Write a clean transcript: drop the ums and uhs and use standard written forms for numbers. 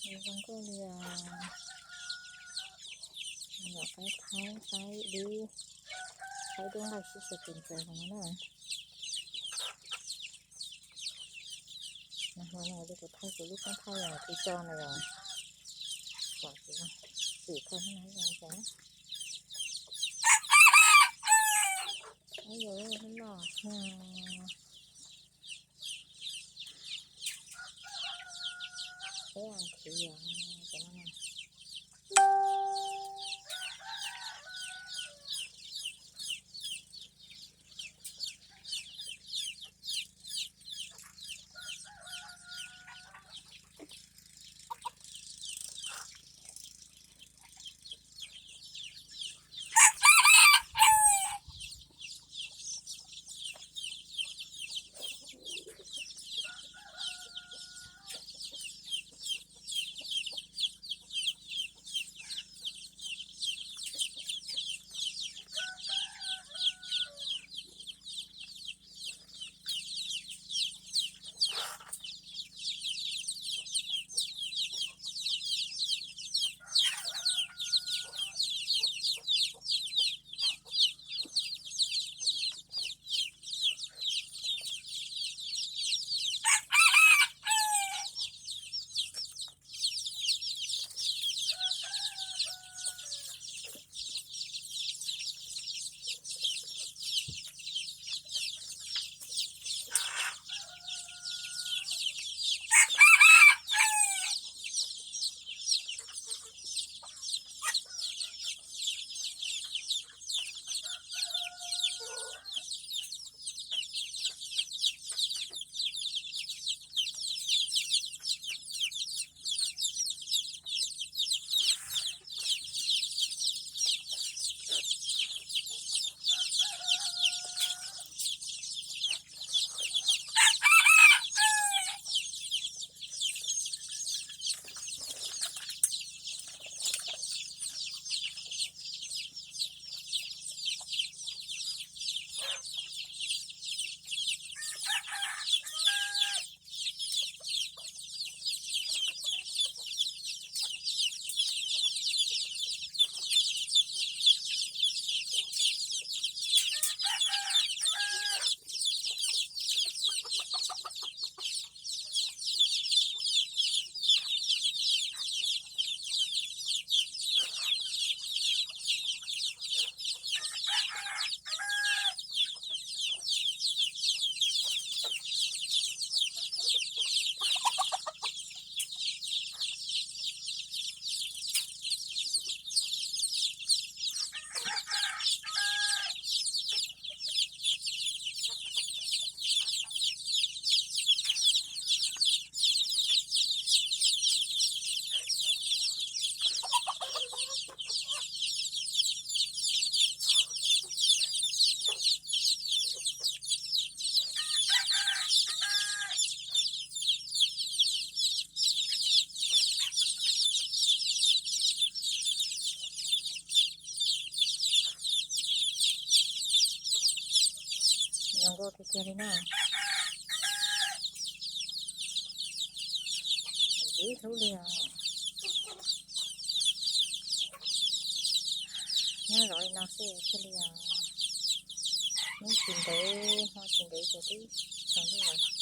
mình không có là phải đi phải đúng là sự kiện trờiของมันนะนะวันนี้เดี๋ยวก็ไทยกับลูกต้องไทยอย่างที่จอนะอย่างก่อนสิว่าสื่อเข้าให้ไหนอย่างจ้ะไอ้เยอะมันหลอกเอ้ยอันที่อย่างจะนั่งยังก็ที่เจอเลยนะดีทุเรียนน่าร่อยน่าเสียทุเรียนไม่กินได้พอกินได้จะดีทำได้ไหม